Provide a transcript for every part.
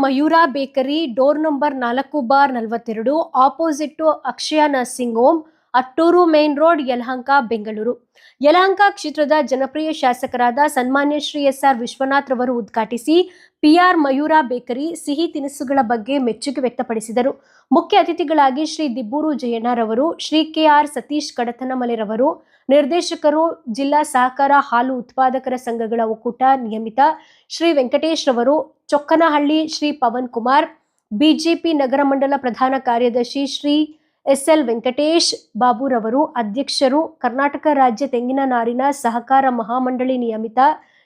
Mayura bakery, door number 4/42, opposite Akshaya nursing home, Attur main road, Yelahanka, Bengaluru. Yelahanka ಕ್ಷೇತ್ರದ ಜನಪ್ರಿಯ ಶಾಸಕರಾದ ಸನ್ಮಾನ್ಯ ಶ್ರೀ ಎಸ್.ಆರ್. ವಿಶ್ವನಾಥ್ ರವರು ಉದ್ಘಾಟಿಸಿ PR ಮಯೂರ ಬೇಕರಿ ಸಿಹಿ ತಿನಿಸುಗಳ ಬಗ್ಗೆ ಮೆಚ್ಚುಗೆ ವ್ಯಕ್ತಪಡಿಸಿದರು. ಮುಖ್ಯ ಅತಿಥಿಗಳಾಗಿ ಶ್ರೀ ದಿಬ್ಬೂರು ಜಯಣ್ಣರವರು, ಶ್ರೀ KR ಸತೀಶ್ ಕಡತನಮಲೆರವರು, ನಿರ್ದೇಶಕರು, ಜಿಲ್ಲಾ ಸಹಕಾರ ಹಾಲು ಉತ್ಪಾದಕರ ಸಂಘಗಳ ಒಕ್ಕೂಟ ನಿಯಮಿತ ಶ್ರೀ ವೆಂಕಟೇಶ್ ರವರು, ಚೊಕ್ಕನಹಳ್ಳಿ ಶ್ರೀ ಪವನ್ ಕುಮಾರ್, ಬಿಜೆಪಿ ನಗರ ಮಂಡಲ ಪ್ರಧಾನ ಕಾರ್ಯದರ್ಶಿ ಶ್ರೀ SL ವೆಂಕಟೇಶ್ ಬಾಬುರವರು, ಅಧ್ಯಕ್ಷರು, ಕರ್ನಾಟಕ ರಾಜ್ಯ ತೆಂಗಿನ ನಾರಿನ ಸಹಕಾರ ಮಹಾಮಂಡಳಿ ನಿಯಮಿತ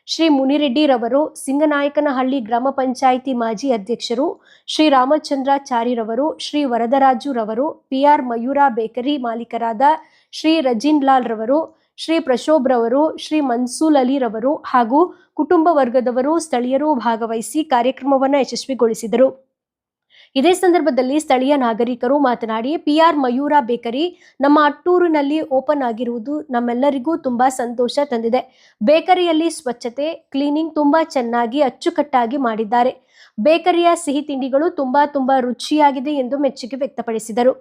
ಶ್ರೀ ಮುನಿರೆಡ್ಡಿ ರವರು, ಸಿಂಗನಾಯಕನಹಳ್ಳಿ ಗ್ರಾಮ ಪಂಚಾಯಿತಿ ಮಾಜಿ ಅಧ್ಯಕ್ಷರು ಶ್ರೀ ರಾಮಚಂದ್ರಾಚಾರಿರವರು, ಶ್ರೀ ವರದರಾಜು ರವರು, PR ಮಯೂರ ಬೇಕರಿ ಮಾಲೀಕರಾದ ಶ್ರೀ ರಜಿನ್ ಲಾಲ್ ರವರು, ಶ್ರೀ ಪ್ರಶೋಭ್ ರವರು, ಶ್ರೀ ಮನ್ಸೂಲ್ ಅಲಿ ರವರು ಹಾಗೂ ಕುಟುಂಬ ವರ್ಗದವರು, ಸ್ಥಳೀಯರು ಭಾಗವಹಿಸಿ ಕಾರ್ಯಕ್ರಮವನ್ನು ಯಶಸ್ವಿಗೊಳಿಸಿದರು. ಇದೇ ಸಂದರ್ಭದಲ್ಲಿ ಸ್ಥಳೀಯ ನಾಗರಿಕರು ಮಾತನಾಡಿ, PR ಮಯೂರ ಬೇಕರಿ ನಮ್ಮ ಅಟ್ಟೂರಿನಲ್ಲಿ ಓಪನ್ ಆಗಿರುವುದು ನಮ್ಮೆಲ್ಲರಿಗೂ ತುಂಬಾ ಸಂತೋಷ ತಂದಿದೆ. ಬೇಕರಿಯಲ್ಲಿ ಸ್ವಚ್ಛತೆ, ಕ್ಲೀನಿಂಗ್ ತುಂಬಾ ಚೆನ್ನಾಗಿ ಅಚ್ಚುಕಟ್ಟಾಗಿ ಮಾಡಿದ್ದಾರೆ. ಬೇಕರಿಯ ಸಿಹಿ ತಿಂಡಿಗಳು ತುಂಬಾ ರುಚಿಯಾಗಿದೆ ಎಂದು ಮೆಚ್ಚುಗೆ ವ್ಯಕ್ತಪಡಿಸಿದರು.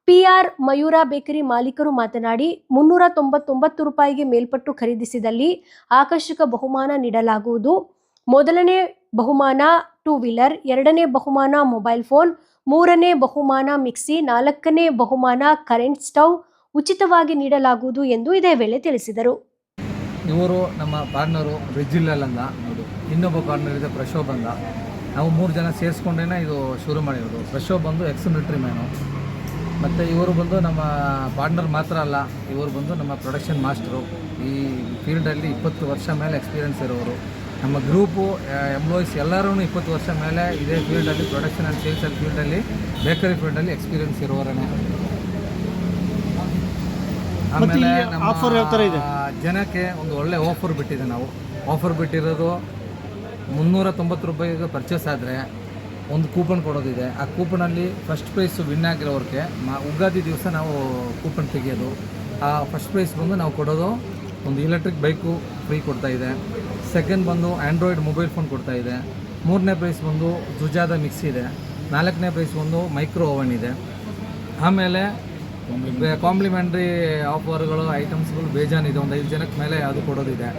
PR ಮಯೂರ ಬೇಕರಿ ಮಾಲೀಕರು ಮಾತನಾಡಿ, 399 ರೂಪಾಯಿಗೆ ಮೇಲ್ಪಟ್ಟು ಖರೀದಿಸಿದಲ್ಲಿ ಆಕರ್ಷಕ ಬಹುಮಾನ ನೀಡಲಾಗುವುದು. ಮೊದಲನೇ ಬಹುಮಾನ 2 ವೀಲರ್, ಎರಡನೇ ಬಹುಮಾನ ಮೊಬೈಲ್ ಫೋನ್, ಮೂರನೇ ಬಹುಮಾನ ಮಿಕ್ಸಿ, ನಾಲ್ಕನೇ ಬಹುಮಾನ ಕರೆಂಟ್ ಸ್ಟವ್ ಉಚಿತವಾಗಿ ನೀಡಲಾಗುವುದು ಎಂದು ಇದೇ ವೇಳೆ ತಿಳಿಸಿದರು. ಇವರು ನಮ್ಮ ಪಾರ್ಟ್ನರು ರಿಜಿಲ್ಲಲ್ ಅಂತ, ಇನ್ನೊಬ್ಬ ಪಾರ್ಟ್ನರ್ ಇದೆ ಪ್ರಶೋಭ್ ಅಂತ. ನಾವು 3 ಜನ ಸೇರಿಸ್ಕೊಂಡೇ ಇದು ಶುರು ಮಾಡಿರೋದು. ಪ್ರಶೋಭ್ ಬಂದು ಎಕ್ಸ್ ಮಿಲಿಟ್ರಿ ಮ್ಯಾನು, ಮತ್ತು ಇವರು ಬಂದು ನಮ್ಮ ಪಾರ್ಟ್ನರ್ ಮಾತ್ರ ಅಲ್ಲ, ಇವರು ಬಂದು ನಮ್ಮ ಪ್ರೊಡಕ್ಷನ್ ಮಾಸ್ಟರು. ಈ ಫೀಲ್ಡಲ್ಲಿ 20 ವರ್ಷ ಮೇಲೆ ಎಕ್ಸ್ಪೀರಿಯೆನ್ಸ್ ಇರೋರು. ನಮ್ಮ ಗ್ರೂಪು ಎಂಪ್ಲಾಯೀಸ್ ಎಲ್ಲರೂ 20 ವರ್ಷ ಮೇಲೆ ಇದೇ ಫೀಲ್ಡಲ್ಲಿ ಪ್ರೊಡಕ್ಷನ್ ಆ್ಯಂಡ್ ಸೇಲ್ಸ್ ಫೀಲ್ಡಲ್ಲಿ ಬೇಕರಿ ಫೀಲ್ಡಲ್ಲಿ ಎಕ್ಸ್ಪೀರಿಯೆನ್ಸ್ ಇರೋರೇ. ಆಮೇಲೆ ನಮ್ಮ ಜನಕ್ಕೆ ಒಂದು ಒಳ್ಳೆ ಆಫರ್ ಬಿಟ್ಟಿದೆ. ನಾವು ಆಫರ್ ಬಿಟ್ಟಿರೋದು 390 ರೂಪಾಯಿಗೆ ಪರ್ಚೇಸ್ ಆದರೆ ಒಂದು ಕೂಪನ್ ಕೊಡೋದಿದೆ. ಆ ಕೂಪನಲ್ಲಿ ಫಸ್ಟ್ ಪ್ರೈಸು ವಿನ್ ಆಗಿರೋರಿಗೆ ಉಗಾದಿ ದಿವಸ ನಾವು ಕೂಪನ್ ತೆಗೆಯೋದು. ಆ ಫಸ್ಟ್ ಪ್ರೈಸ್ ಬಂದು ನಾವು ಕೊಡೋದು ಒಂದು ಎಲೆಕ್ಟ್ರಿಕ್ ಬೈಕು ಫ್ರೀ ಕೊಡ್ತಾಯಿದೆ. ಸೆಕೆಂಡ್ ಬಂದು ಆ್ಯಂಡ್ರಾಯ್ಡ್ ಮೊಬೈಲ್ ಫೋನ್ ಕೊಡ್ತಾಯಿದೆ. ಮೂರನೇ ಪ್ರೈಸ್ ಬಂದು ಜುಜಾದ ಮಿಕ್ಸಿ ಇದೆ. ನಾಲ್ಕನೇ ಪ್ರೈಸ್ ಬಂದು ಮೈಕ್ರೋ ಓವನ್ ಇದೆ. ಆಮೇಲೆ ಕಾಂಪ್ಲಿಮೆಂಟ್ರಿ ಆಫರ್ಗಳು ಐಟಮ್ಸ್ಗಳು ಬೇಜಾನಿದೆ. ಒಂದು 5 ಜನಕ್ಕೆ ಮೇಲೆ ಅದು ಕೊಡೋದಿದೆ.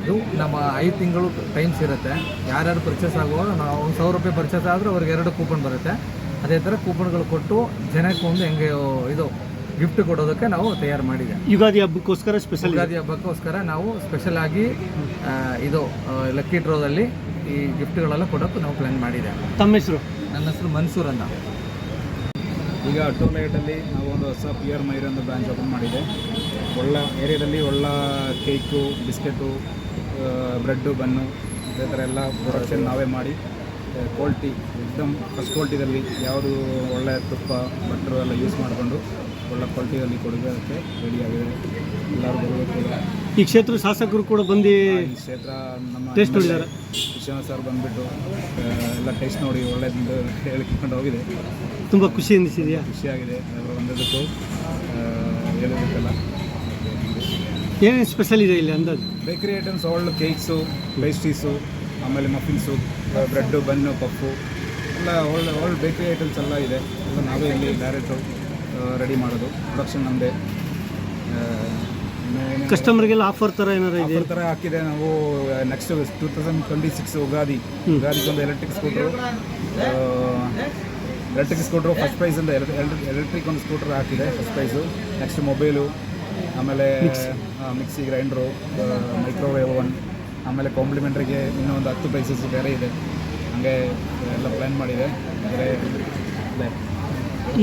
ಇದು ನಮ್ಮ 5 ತಿಂಗಳು ಟೈಮ್ಸ್ ಇರುತ್ತೆ. ಯಾರ್ಯಾರು ಪರ್ಚೇಸ್ ಆಗುವಾಗ ನಾವು 1000 ರೂಪಾಯಿ ಪರ್ಚೇಸ್ ಆದರೆ ಅವ್ರಿಗೆ 2 ಕೂಪನ್ ಬರುತ್ತೆ. ಅದೇ ಥರ ಕೂಪನ್ಗಳು ಕೊಟ್ಟು ಜನಕ್ಕೆ ಒಂದು ಹೆಂಗೆ ಇದು ಗಿಫ್ಟ್ ಕೊಡೋದಕ್ಕೆ ನಾವು ತಯಾರು ಮಾಡಿದೆ. ಯುಗಾದಿ ಹಬ್ಬಕ್ಕೋಸ್ಕರ ಯುಗಾದಿ ಹಬ್ಬಕ್ಕೋಸ್ಕರ ನಾವು ಸ್ಪೆಷಲ್ ಆಗಿ ಇದು ಲಕ್ಕಿ ಡ್ರೋದಲ್ಲಿ ಈ ಗಿಫ್ಟ್ಗಳೆಲ್ಲ ಕೊಡೋಕ್ಕೆ ನಾವು ಪ್ಲ್ಯಾನ್ ಮಾಡಿದೆ. ತಮ್ಮ ಹೆಸರು? ನನ್ನ ಹೆಸರು ಮನ್ಸೂರ್ ಅಂತ. ಈಗ ಟೋಲೈಟಲ್ಲಿ ನಾವು ಒಂದು ಹೊಸ PR ಮಯೂರ ಒಂದು ಬ್ರಾಂಚ್ ಓಪನ್ ಮಾಡಿದೆ. ಒಳ್ಳೆ ಏರಿಯಾದಲ್ಲಿ ಒಳ್ಳೆ ಕೇಕು, ಬಿಸ್ಕೆಟು, ಬ್ರೆಡ್ಡು, ಬನ್ನು ಇದೇ ಥರ ಎಲ್ಲ ಪ್ರೊಡಕ್ಷನ್ ನಾವೇ ಮಾಡಿ ಕ್ವಾಲಿಟಿ ಎಕ್ದಮ್ ಫಸ್ಟ್ ಕ್ವಾಲಿಟಿದಲ್ಲಿ ಯಾವುದು ಒಳ್ಳೆ ತುಪ್ಪ ಬಟ್ರು ಎಲ್ಲ ಯೂಸ್ ಮಾಡಿಕೊಂಡು ಒಳ್ಳೆ ಕ್ವಾಲಿಟಿಯಲ್ಲಿ ಕೊಡೋದಕ್ಕೆ ರೆಡಿಯಾಗಿದೆ. ಎಲ್ಲರೂ ಬರಬೇಕು. ಈ ಕ್ಷೇತ್ರ ಶಾಸಕರು ಕೂಡ ಬಂದು ಈ ಕ್ಷೇತ್ರ ನಮ್ಮ ಟೇಸ್ಟ್ ನೋಡಿದ್ದಾರೆ. ವಿಶ್ವನಾಥ್ ಸರ್ ಬಂದುಬಿಟ್ಟು ಎಲ್ಲ ಟೇಸ್ಟ್ ನೋಡಿ ಒಳ್ಳೆಯದು ಹೇಳಿಕೊಂಡು ಹೋಗಿದೆ. ತುಂಬ ಖುಷಿ ಅನ್ನಿಸಿದೆಯಾ? ಖುಷಿಯಾಗಿದೆ ಅವರು ಬಂದದಕ್ಕೂ ಹೇಳೋದಕ್ಕೆಲ್ಲ. ಏನೇನು ಸ್ಪೆಷಲ್ ಇದೆ ಇಲ್ಲಿ ಅಂದಾಜು? ಬೇಕರಿ ಐಟಮ್ಸ್ ಒಳ್ಳೆ ಕೇಕ್ಸು, ಪೇಸ್ಟ್ರೀಸು, ಆಮೇಲೆ ಮಫಿನ್ಸು, ಬ್ರೆಡ್ಡು, ಬನ್ನು, ಪಫು ಎಲ್ಲ ಒಳ್ಳೆ ಬೇಕರಿ ಐಟಮ್ಸ್ ಎಲ್ಲ ಇದೆ. ಎಲ್ಲ ನಾವೇ ಇಲ್ಲಿ ಡೈರೆಕ್ಟು ರೆಡಿ ಮಾಡೋದು. ಪ್ರೊಡಕ್ಷನ್ ನಮ್ಮದೇ. ಕಸ್ಟಮರ್ಗೆಲ್ಲ ಆಫರ್ ಥರ ಏನಾರು ಇದೆ? ಆಫರ್ ಥರ ಹಾಕಿದೆ. ನಾವು ನೆಕ್ಸ್ಟ್ 2026 ಉಗಾದಿಗೊಂದು ಎಲೆಕ್ಟ್ರಿಕ್ ಸ್ಕೂಟ್ರು ಫಸ್ಟ್ ಪ್ರೈಸಿಂದ ಎಲೆಕ್ಟ್ರಿಕ್ ಒಂದು ಸ್ಕೂಟ್ರ್ ಹಾಕಿದೆ ಫಸ್ಟ್ ಪ್ರೈಸು. ನೆಕ್ಸ್ಟ್ ಮೊಬೈಲು, ಆಮೇಲೆ ಮಿಕ್ಸಿ, ಗ್ರೈಂಡ್ರು, ಮೈಕ್ರೋವೇವ್ ಓವನ್, ಆಮೇಲೆ ಕಾಂಪ್ಲಿಮೆಂಟ್ರಿಗೆ ಇನ್ನೊಂದು 10 ಪ್ರೈಸಸ್ ಬೇರೆ ಇದೆ. ಹಾಗೆ ಎಲ್ಲ ಪ್ಲ್ಯಾನ್ ಮಾಡಿದೆ. ಅಂದರೆ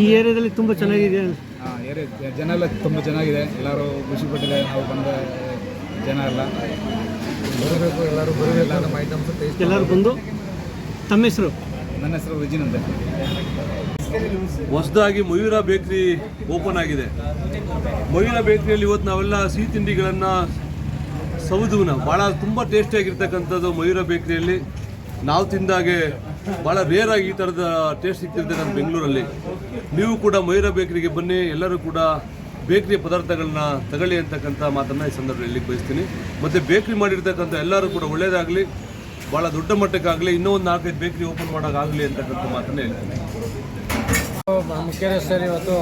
ಈ ಏರಿಯಾದಲ್ಲಿ ತುಂಬ ಚೆನ್ನಾಗಿದೆ. ಏರಿಯಾ ಜನ ಎಲ್ಲ ತುಂಬ ಚೆನ್ನಾಗಿದೆ. ಎಲ್ಲರೂ ಖುಷಿಪಟ್ಟಿದೆ. ನಾವು ಬಂದ ಜನ ಎಲ್ಲ ಬರಬೇಕು, ಎಲ್ಲರೂ ಬರಬೇಕು. ನಮ್ಮ ಐಟಮ್ಸ್ ಟೇಸ್ಟ್ ಎಲ್ಲರೂ ಬಂದು. ತಮ್ಮ ಹೆಸರು? ನನ್ನ ಹೆಸರು ರಿಜಿನ್ ಅಂತ. ಹೊಸದಾಗಿ ಮಯೂರ ಬೇಕ್ರಿ ಓಪನ್ ಆಗಿದೆ. ಮಯೂರ ಬೇಕ್ರಿಯಲ್ಲಿ ಇವತ್ತು ನಾವೆಲ್ಲ ಸಿಹಿ ತಿಂಡಿಗಳನ್ನು ಸೌದುವನ್ನ ಭಾಳ ತುಂಬ ಟೇಸ್ಟಿಯಾಗಿರ್ತಕ್ಕಂಥದ್ದು ಮಯೂರ ಬೇಕ್ರಿಯಲ್ಲಿ ನಾವು ತಿಂದಾಗೆ ಭಾಳ ರೇರಾಗಿ ಈ ಥರದ ಟೇಸ್ಟ್ ಸಿಗ್ತಿರ್ತಕ್ಕಂಥ ಬೆಂಗಳೂರಲ್ಲಿ. ನೀವು ಕೂಡ ಮಯೂರ ಬೇಕ್ರಿಗೆ ಬನ್ನಿ, ಎಲ್ಲರೂ ಕೂಡ ಬೇಕ್ರಿ ಪದಾರ್ಥಗಳನ್ನ ತಗೊಳ್ಳಿ ಅಂತಕ್ಕಂಥ ಮಾತನ್ನು ಈ ಸಂದರ್ಭದಲ್ಲಿ ಬಯಸ್ತೀನಿ. ಮತ್ತು ಬೇಕ್ರಿ ಮಾಡಿರ್ತಕ್ಕಂಥ ಎಲ್ಲರೂ ಕೂಡ ಒಳ್ಳೆಯದಾಗಲಿ. ಭಾಳ ದೊಡ್ಡ ಮಟ್ಟಕ್ಕಾಗಲಿ ಇನ್ನೂ ಒಂದು 4-5 ಬೇಕ್ರಿ ಓಪನ್ ಮಾಡೋಕ್ಕಾಗಲಿ ಅಂತಕ್ಕಂಥ ಮಾತನ್ನ ಹೇಳ್ತೀನಿ. ಮುಖ್ಯ ರಸ್ತೆಯಲ್ಲಿ ಇವತ್ತು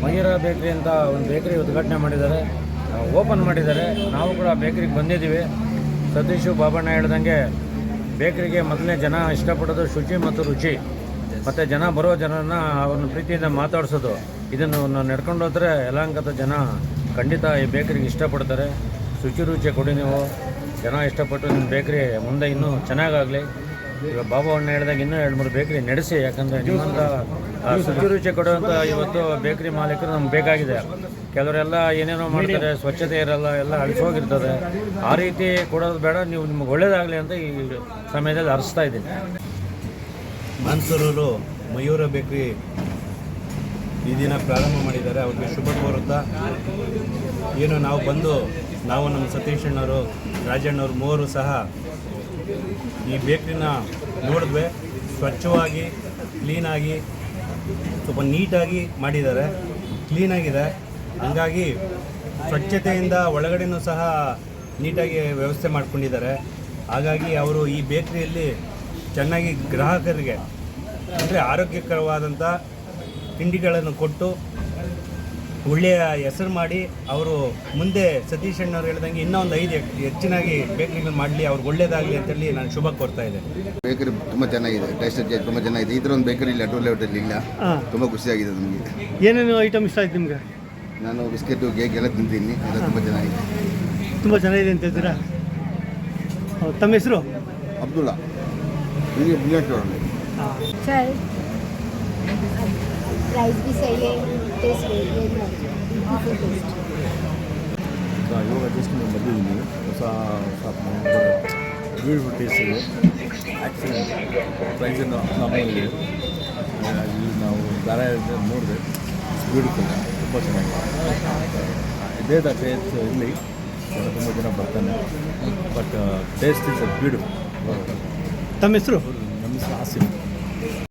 ಮಯೂರ ಬೇಕ್ರಿ ಅಂತ ಒಂದು ಬೇಕ್ರಿ ಉದ್ಘಾಟನೆ ಮಾಡಿದ್ದಾರೆ, ಓಪನ್ ಮಾಡಿದ್ದಾರೆ. ನಾವು ಕೂಡ ಬೇಕ್ರಿಗೆ ಬಂದಿದ್ದೀವಿ. ಸತೀಶು ಬಾಬಣ್ಣ ಹೇಳ್ದಂಗೆ ಬೇಕ್ರಿಗೆ ಮೊದಲನೇ ಜನ ಇಷ್ಟಪಡೋದು ಶುಚಿ ಮತ್ತು ರುಚಿ, ಮತ್ತು ಜನ ಬರೋ ಜನರನ್ನ ಅವ್ರನ್ನ ಪ್ರೀತಿಯಿಂದ ಮಾತಾಡಿಸೋದು. ಇದನ್ನು ನಾವು ನಡ್ಕೊಂಡು ಹೋದರೆ ಯಲಹಂಕದ ಜನ ಖಂಡಿತ ಈ ಬೇಕ್ರಿಗೆ ಇಷ್ಟಪಡ್ತಾರೆ. ಶುಚಿ ರುಚಿ ಕೊಡಿ ನೀವು, ಜನ ಇಷ್ಟಪಟ್ಟು ನಿಮ್ಮ ಬೇಕ್ರಿ ಮುಂದೆ ಇನ್ನೂ ಚೆನ್ನಾಗಾಗಲಿ. ಈಗ ಬಾಬಣ್ಣ ಹೇಳ್ದಂಗೆ ಇನ್ನೂ 2-3 ಬೇಕ್ರಿ ನಡೆಸಿ, ಯಾಕಂದರೆ ನಿಮ್ಮಂಥ ಶುಚಿ ರುಚಿ ಕೊಡುವಂಥ ಇವತ್ತು ಬೇಕ್ರಿ ಮಾಲೀಕರು ನಮ್ಗೆ ಬೇಕಾಗಿದೆ. ಕೆಲವರೆಲ್ಲ ಏನೇನೋ ಮಾಡ್ತಾರೆ, ಸ್ವಚ್ಛತೆ ಇರಲ್ಲ, ಎಲ್ಲ ಅಳಿಸೋಗಿರ್ತದೆ. ಆ ರೀತಿ ಕೊಡೋದು ಬೇಡ, ನೀವು ನಿಮ್ಗೆ ಒಳ್ಳೇದಾಗಲಿ ಅಂತ ಈ ಸಮಯದಲ್ಲಿ ಹರಿಸ್ತಾ ಇದ್ದೀನಿ. ಮಾನ್ಸೂರವರು ಮಯೂರ ಬೇಕ್ರಿ ಈ ದಿನ ಪ್ರಾರಂಭ ಮಾಡಿದ್ದಾರೆ. ಅವ್ರಿಗೆ ಶುಭ ಕೋರುತ್ತಾ, ಏನು ನಾವು ನಮ್ಮ ಸತೀಶ್ ಅಣ್ಣವರು, ರಾಜಣ್ಣವರು ಮೂವರು ಸಹ ಈ ಬೇಕ್ರಿನ ನೋಡಿದ್ವಿ. ಸ್ವಚ್ಛವಾಗಿ, ಕ್ಲೀನಾಗಿ, ಸ್ವಲ್ಪ ನೀಟಾಗಿ ಮಾಡಿದ್ದಾರೆ, ಕ್ಲೀನಾಗಿದೆ. ಹಂಗಾಗಿ ಸ್ವಚ್ಛತೆಯಿಂದ ಒಳಗಡೆನೂ ಸಹ ನೀಟಾಗಿ ವ್ಯವಸ್ಥೆ ಮಾಡ್ಕೊಂಡಿದ್ದಾರೆ. ಹಾಗಾಗಿ ಅವರು ಈ ಬೇಕ್ರಿಯಲ್ಲಿ ಚೆನ್ನಾಗಿ ಗ್ರಾಹಕರಿಗೆ ಅಂದರೆ ಆರೋಗ್ಯಕರವಾದಂಥ ತಿಂಡಿಗಳನ್ನು ಕೊಟ್ಟು ಒಳ್ಳೆಯ ಹೆಸರು ಮಾಡಿ ಅವರು ಮುಂದೆ ಸತೀಶ್ ಅಣ್ಣವ್ರು ಹೇಳ್ದಂಗೆ ಇನ್ನೂ ಒಂದು 5 ಹೆಚ್ಚಿನಾಗಿ ಬೇಕ್ರಿಗಳು ಮಾಡಲಿ, ಅವ್ರಿಗೆ ಒಳ್ಳೇದಾಗಲಿ ಅಂತೇಳಿ ನಾನು ಶುಭ ಕೋರ್ತಾ ಇದ್ದೆ. ಬೇಕರಿ ತುಂಬ ಚೆನ್ನಾಗಿದೆ, ಟೇಸ್ಟ್ ತುಂಬ ಚೆನ್ನಾಗಿದೆ. ಈ ಥರ ಒಂದು ಬೇಕರಿ ಇಲ್ಲ, ಅಟೋಲ್ ಲೆವೆಟಲ್ಲಿ ಇಲ್ಲ. ತುಂಬ ಖುಷಿಯಾಗಿದೆ ನಮಗೆ. ಏನೇನು ಐಟಮ್ ಇಷ್ಟ ಆಯ್ತು ನಿಮ್ಗೆ? ನಾನು ಬಿಸ್ಕೆಟು, ಕೇಕ್ ಎಲ್ಲ ತಿಂತೀನಿ, ಎಲ್ಲ ತುಂಬ ಚೆನ್ನಾಗಿದೆ. ತುಂಬ ಚೆನ್ನಾಗಿದೆ ಅಂತ ಹೇಳ್ತೀರಾ? ತಮ್ಮ ಹೆಸರು? ಅಬ್ದುಲ್ಲಾ, ಇಲ್ಲಿ ಬುಲೆಟ್ सर प्राइस भी सही है, टेस्ट टेस्ट ಇವಾಗ ಜಸ್ಟ್ ನೀವು ಬಂದಿದ್ದೀನಿ, ಹೊಸ ಶಾಪ್ ಬ್ಯೂಟಿಫುಲ್ ಟೇಸ್ಟ್ ಇದೆ, ಆ್ಯಕ್ಚುಲಿ ಪ್ರೈಸನ್ನು ನಮ್ಮಲ್ಲಿ ಇಲ್ಲಿ ನಾವು ಬೇರೆ ನೋಡಿದೆ, ಬ್ಯೂಟಿಫುಲ್, ತುಂಬ ಚೆನ್ನಾಗಿದೆ. ಇದೇ ಟೇಸ್ಟ್ ಇಲ್ಲಿ ತುಂಬ ಜನ ಬರ್ತಾನೆ, ಬಟ್ ಟೇಸ್ಟ್ ಇಸ್ ಬ್ಯೂಟಿಫುಲ್. ತಮ್ಮ ಹೆಸರು? ನಮ್ಮ ಹೆಸರು ಆಸಿಫ್.